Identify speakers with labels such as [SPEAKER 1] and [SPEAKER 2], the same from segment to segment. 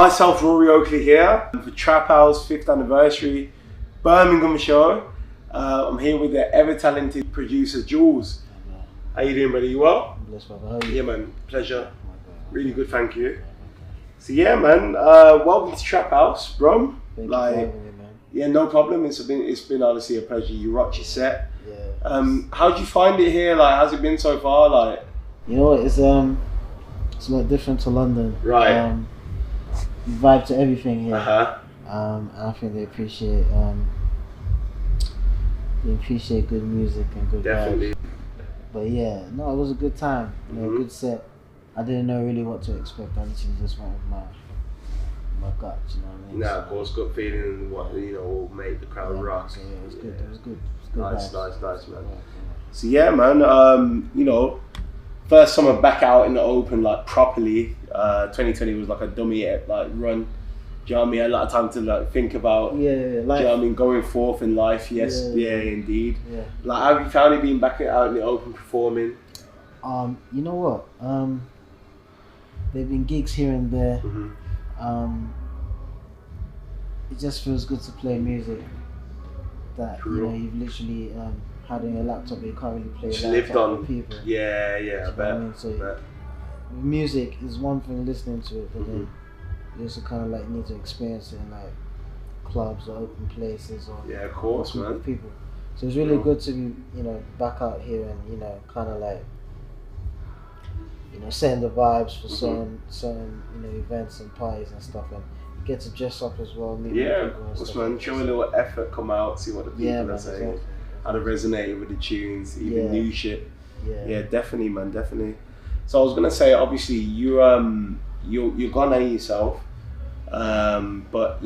[SPEAKER 1] Myself, Rory Oakley here for Trap House 5th anniversary Birmingham show. I'm here with the ever talented producer Juls. How you doing, buddy? You well?
[SPEAKER 2] I'm blessed, brother. How are you?
[SPEAKER 1] Yeah, man. Pleasure. Really good, thank you. So yeah, man. Welcome to Trap House, bro.
[SPEAKER 2] Thank you for having me, man.
[SPEAKER 1] Yeah, no problem. It's been honestly a pleasure. You rocked your set.
[SPEAKER 2] Yeah.
[SPEAKER 1] How'd you find it here? Like, how's it been so far? Like,
[SPEAKER 2] you know what? It's a lot different to London.
[SPEAKER 1] Right.
[SPEAKER 2] You vibe to everything here.
[SPEAKER 1] Uh-huh.
[SPEAKER 2] And I think they appreciate good music and good
[SPEAKER 1] Definitely.
[SPEAKER 2] vibes. But yeah, no, it was a good time. You know, good set. I didn't know really what to expect. I literally just went with my gut. You know what I mean?
[SPEAKER 1] Nah, of course, gut feeling and what will make the crowd rock.
[SPEAKER 2] So yeah, it was good. It was good. It was good.
[SPEAKER 1] Nice, man. So yeah, man. First summer back out in the open, like properly. 2020 was like a dummy like run. Do you know what I mean? A lot of time to like think about.
[SPEAKER 2] Yeah, life.
[SPEAKER 1] Do you know what I mean? Going forth in life. Yes, yeah, indeed.
[SPEAKER 2] Yeah.
[SPEAKER 1] Like, how have you found it being back out in the open performing?
[SPEAKER 2] You know what? There've been gigs here and there.
[SPEAKER 1] Mm-hmm.
[SPEAKER 2] It just feels good to play music that you've literally had on your laptop. You can't really play
[SPEAKER 1] Just
[SPEAKER 2] laptop
[SPEAKER 1] lived on.
[SPEAKER 2] with people.
[SPEAKER 1] Yeah, I bet.
[SPEAKER 2] I mean? So music is one thing, listening to it, but then you also kind of like need to experience it in like clubs or open places or
[SPEAKER 1] of course, man.
[SPEAKER 2] With people. So it's really good to be back out here and kind of like setting the vibes for certain events and parties and stuff, and get to dress up as well. Meet people and stuff.
[SPEAKER 1] Man, show a little effort, come out, see what the people are saying, exactly. How to resonate with the tunes, even new shit. Yeah, definitely, man, definitely. So I was gonna say, obviously you're Ghanaian yourself, but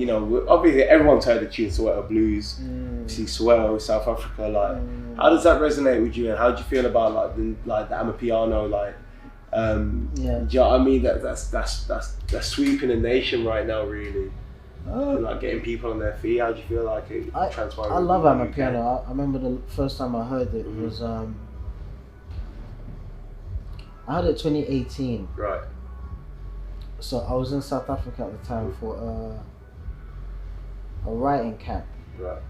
[SPEAKER 1] obviously everyone's heard the tune Soweto Blues. See Soweto, South Africa. Like, how does that resonate with you, and how do you feel about the Amapiano? Like, do you know what I mean? That's sweeping the nation right now, really. Like getting people on their feet. How do you feel like it transpired?
[SPEAKER 2] I love Amapiano. I remember the first time I heard it was I heard it 2018.
[SPEAKER 1] Right.
[SPEAKER 2] So I was in South Africa at the time for a writing camp.
[SPEAKER 1] Right.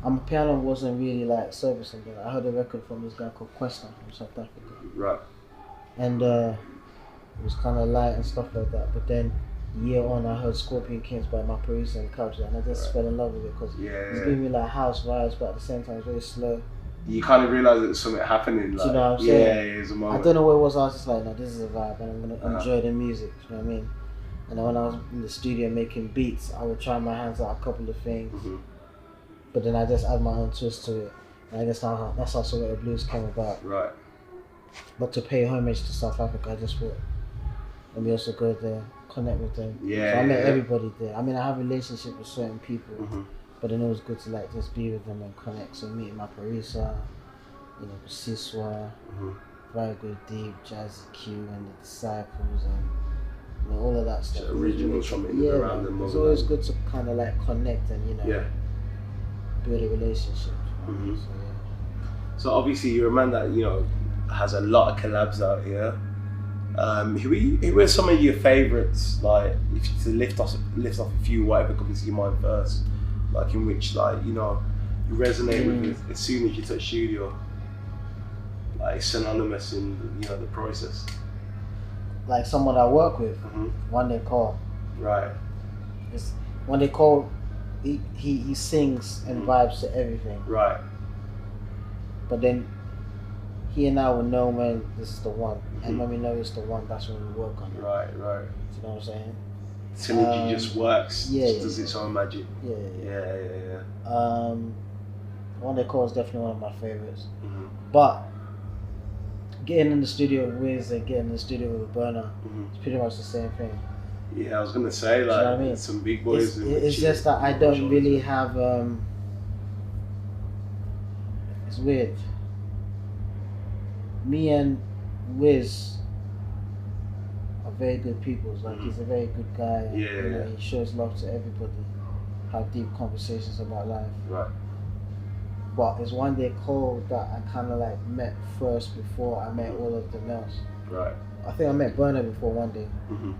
[SPEAKER 2] Amapiano wasn't really like servicing, but I heard a record from this guy called Questa from South Africa.
[SPEAKER 1] Right. And
[SPEAKER 2] it was kind of light and stuff like that. But then a year on, I heard Scorpion Kings by Maparisa and Kabza, and I just fell in love with it because it's giving me like house vibes, but at the same time it's very slow. You
[SPEAKER 1] kind of realize there's something happening. Like,
[SPEAKER 2] do you know what I'm saying?
[SPEAKER 1] Yeah, it's a moment.
[SPEAKER 2] I don't know what it was. I was just like, no, this is a vibe, and I'm gonna enjoy the music. You know what I mean? And then when I was in the studio making beats, I would try my hands at a couple of things, but then I just add my own twist to it. And I guess that's how Soweto Blues came about.
[SPEAKER 1] Right.
[SPEAKER 2] But to pay homage to South Africa, I just thought let me also go there, connect with them.
[SPEAKER 1] Yeah.
[SPEAKER 2] So I met everybody there. I mean, I have a relationship with certain people. But then it was good to like just be with them and connect. So meeting Maparisa, Siswa, very good, deep, Jazzy Q and the Disciples and all of that stuff.
[SPEAKER 1] So originals from in and around them.
[SPEAKER 2] It's always good to kind of like connect and build a relationship. So
[SPEAKER 1] obviously you're a man that has a lot of collabs out here. Who were some of your favourites? Like, if you to lift off a few, whatever comes to your mind first. Like, in which you resonate with it as soon as you touch studio. Like, it's synonymous in the process.
[SPEAKER 2] Like someone I work with, one they call.
[SPEAKER 1] Right.
[SPEAKER 2] It's one they call. He sings and vibes to everything.
[SPEAKER 1] Right.
[SPEAKER 2] But then he and I will know when this is the one, and when we know it's the one, that's when we work on it.
[SPEAKER 1] Right.
[SPEAKER 2] Do you know what I'm saying?
[SPEAKER 1] Synergy just works. Does its own magic.
[SPEAKER 2] Yeah. One they call is definitely one of my favorites. But getting in the studio with Wiz and getting in the studio with Burner, it's pretty much the same thing.
[SPEAKER 1] Yeah, I was gonna say, like,
[SPEAKER 2] you know what I mean?
[SPEAKER 1] Some big boys.
[SPEAKER 2] It's just that I don't really have. It's weird. Me and Wiz are very good people. Like, he's a very good guy. He shows love to everybody. Have deep conversations about life.
[SPEAKER 1] Right.
[SPEAKER 2] But it's one they call that I kind of like met first before I met all of them else.
[SPEAKER 1] Right.
[SPEAKER 2] I think I met Burner before one day,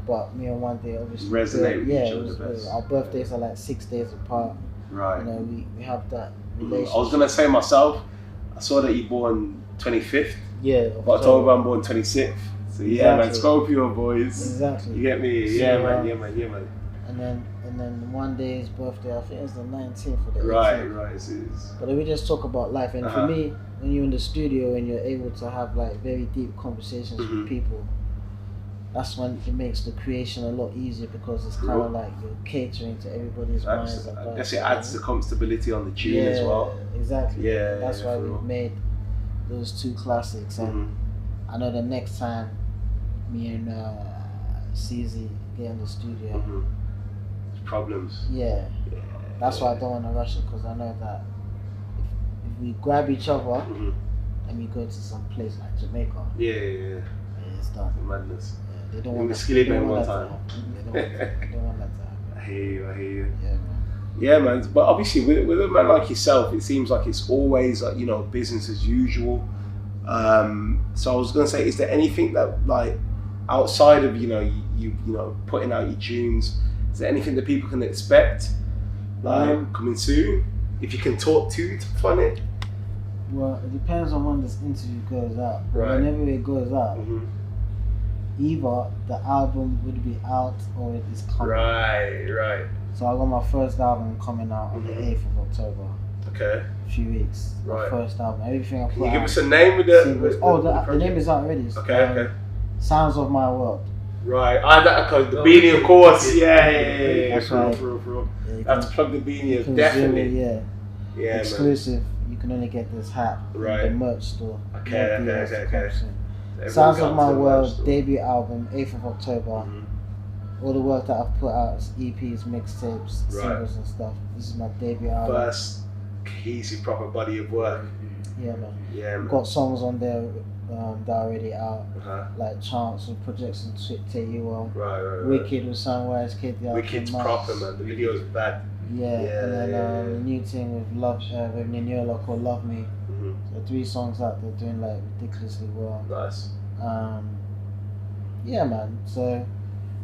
[SPEAKER 2] but me and one day obviously
[SPEAKER 1] resonate with each other the best.
[SPEAKER 2] Our birthdays are like 6 days apart.
[SPEAKER 1] Right.
[SPEAKER 2] You know, we have that relationship.
[SPEAKER 1] I was gonna say myself, I saw that you're born 25th.
[SPEAKER 2] Yeah.
[SPEAKER 1] But October I'm born 26th. So yeah, man, Scorpio boys.
[SPEAKER 2] Exactly.
[SPEAKER 1] You get me?
[SPEAKER 2] So,
[SPEAKER 1] yeah, man.
[SPEAKER 2] And then one day's birthday, I think it's the 19th or the 18th.
[SPEAKER 1] Right. It is.
[SPEAKER 2] But then we just talk about life, and for me, when you're in the studio and you're able to have like very deep conversations with people, that's when it makes the creation a lot easier, because it's kind of like you're catering to everybody's minds.
[SPEAKER 1] I guess it adds the comfortability on the tune as well.
[SPEAKER 2] Exactly.
[SPEAKER 1] Yeah.
[SPEAKER 2] That's why we've made those two classics, and I know the next time me and CZ get in the studio,
[SPEAKER 1] problems.
[SPEAKER 2] Yeah. That's why I don't want to rush it, because I know that if we grab each other and we go to some place like Jamaica, it's done.
[SPEAKER 1] Madness.
[SPEAKER 2] Yeah, they don't want that.
[SPEAKER 1] They don't want that to happen. I hear you.
[SPEAKER 2] Yeah, man.
[SPEAKER 1] Yeah, man. But obviously, with a man like yourself, it seems like it's always like, you know, business as usual. So I was gonna say, is there anything that, like, outside of you know putting out your tunes, is there anything that people can expect, like coming soon? If you can talk to it.
[SPEAKER 2] Well, it depends on when this interview goes out.
[SPEAKER 1] Right.
[SPEAKER 2] Whenever it goes out, either the album would be out or it is coming.
[SPEAKER 1] Right.
[SPEAKER 2] So I got my first album coming out on the 8th of October.
[SPEAKER 1] Okay.
[SPEAKER 2] A few weeks.
[SPEAKER 1] Right.
[SPEAKER 2] My first album. Everything I put
[SPEAKER 1] Can you
[SPEAKER 2] out.
[SPEAKER 1] give us a name with the?
[SPEAKER 2] The name is out already.
[SPEAKER 1] Okay.
[SPEAKER 2] Sounds of My World.
[SPEAKER 1] Right. The Beanie, of course. Yeah.
[SPEAKER 2] That's right.
[SPEAKER 1] For real. That's plug the Beanie, definitely. Yeah.
[SPEAKER 2] Exclusive. Man. You can only get this hat in the merch store.
[SPEAKER 1] Okay.
[SPEAKER 2] Sounds of My World debut album, 8th of October. All the work that I've put out is EPs, mixtapes, singles and stuff. This is my debut album.
[SPEAKER 1] First cohesive proper body of work.
[SPEAKER 2] Yeah, man.
[SPEAKER 1] Yeah, man.
[SPEAKER 2] Got songs on there that are already out, like Chance with Projects and Take You On.
[SPEAKER 1] Right.
[SPEAKER 2] Wicked with Sunrise Kid.
[SPEAKER 1] Wicked's proper, man. The video's bad.
[SPEAKER 2] Yeah, and then the new thing with with Niniola called Love Me. So 3 songs out there doing like ridiculously well.
[SPEAKER 1] Nice.
[SPEAKER 2] Yeah, man. So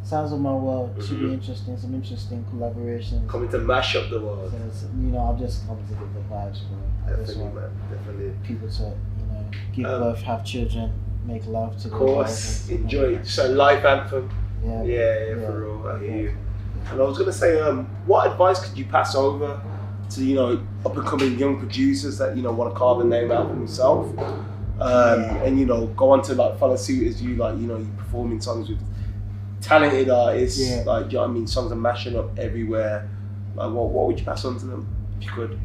[SPEAKER 2] Sounds of My World should be interesting. Some interesting collaborations.
[SPEAKER 1] Coming to mash up the world.
[SPEAKER 2] So I'm just coming to get the vibes, bro.
[SPEAKER 1] Definitely.
[SPEAKER 2] People to give birth, have children, make love to.
[SPEAKER 1] Of course, enjoy. So life anthem. Yeah, for real. I hear you. And I was gonna say, what advice could you pass over to up and coming young producers that want to carve a name out for themselves, and go on to like follow suit as you you performing songs with talented artists, like, do you know what I mean? Songs are mashing up everywhere. Like, what would you pass on to them if you could?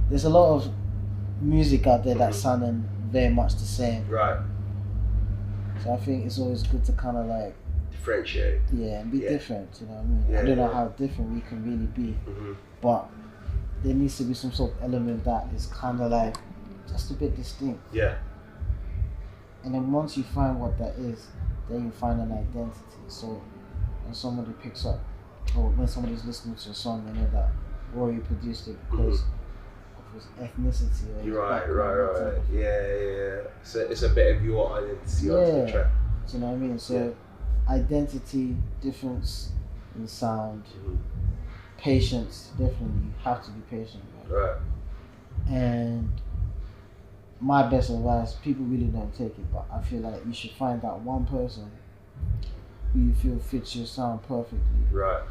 [SPEAKER 2] There's a lot of music out there that's sounding very much the same.
[SPEAKER 1] Right.
[SPEAKER 2] So I think it's always good to kind of like
[SPEAKER 1] differentiate.
[SPEAKER 2] Yeah, and be different. You know what I mean? I don't know how different we can really be, but there needs to be some sort of element that is kind of like just a bit distinct.
[SPEAKER 1] Yeah.
[SPEAKER 2] And then once you find what that is, then you find an identity. So when somebody picks up, or when somebody's listening to a song, they know that Rory produced it because of his ethnicity. Or
[SPEAKER 1] Right. Yeah. So it's a bit of your identity onto the track.
[SPEAKER 2] Do you know what I mean? So identity, difference in sound, patience. Definitely, you have to be patient.
[SPEAKER 1] Right.
[SPEAKER 2] And my best advice, people really don't take it, but I feel like you should find that one person who you feel fits your sound perfectly.
[SPEAKER 1] Right.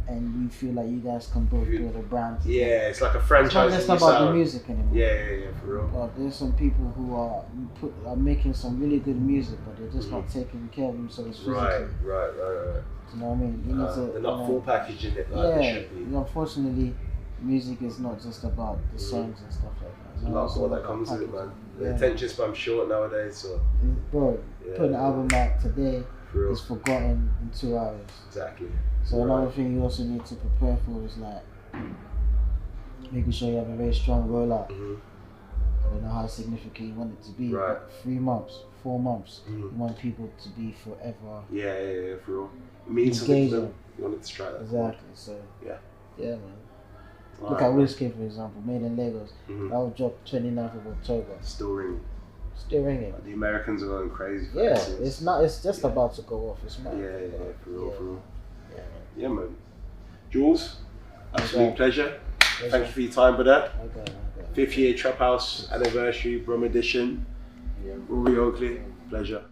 [SPEAKER 2] And you feel like you guys can both build a brand together.
[SPEAKER 1] Yeah, it's like a franchise.
[SPEAKER 2] It's not just about the music anymore.
[SPEAKER 1] Yeah, for real.
[SPEAKER 2] But there's some people who are making some really good music, but they're just not taking care of themselves physically.
[SPEAKER 1] Right.
[SPEAKER 2] Do you know what I mean? You need to,
[SPEAKER 1] they're not full packaging it like they should be.
[SPEAKER 2] Unfortunately, music is not just about the songs and stuff like that.
[SPEAKER 1] There's a lot more that comes with it, man. The attention span's short nowadays, so.
[SPEAKER 2] Bro, putting an album out today is forgotten in 2 hours.
[SPEAKER 1] Exactly.
[SPEAKER 2] So another thing you also need to prepare for is like making sure you have a very strong rollout. I don't know how significant you want it to be.
[SPEAKER 1] Right.
[SPEAKER 2] 3 months, 4 months. You want people to be forever.
[SPEAKER 1] Yeah, for real. It means something to them. You want it to try that.
[SPEAKER 2] Exactly. So.
[SPEAKER 1] Yeah,
[SPEAKER 2] man. Look at Wizkid, for example, Made in Lagos. That will drop 29th of October.
[SPEAKER 1] Still ringing.
[SPEAKER 2] Still ringing.
[SPEAKER 1] The Americans are going crazy.
[SPEAKER 2] Yeah, it's not. It's just about to go off. It's not.
[SPEAKER 1] Yeah, for real, for real.
[SPEAKER 2] Yeah,
[SPEAKER 1] man. Juls, absolute pleasure. Thank you for your time, brother.
[SPEAKER 2] Okay.
[SPEAKER 1] 5th year Trap House anniversary, Brum edition. Rory Oakley, pleasure.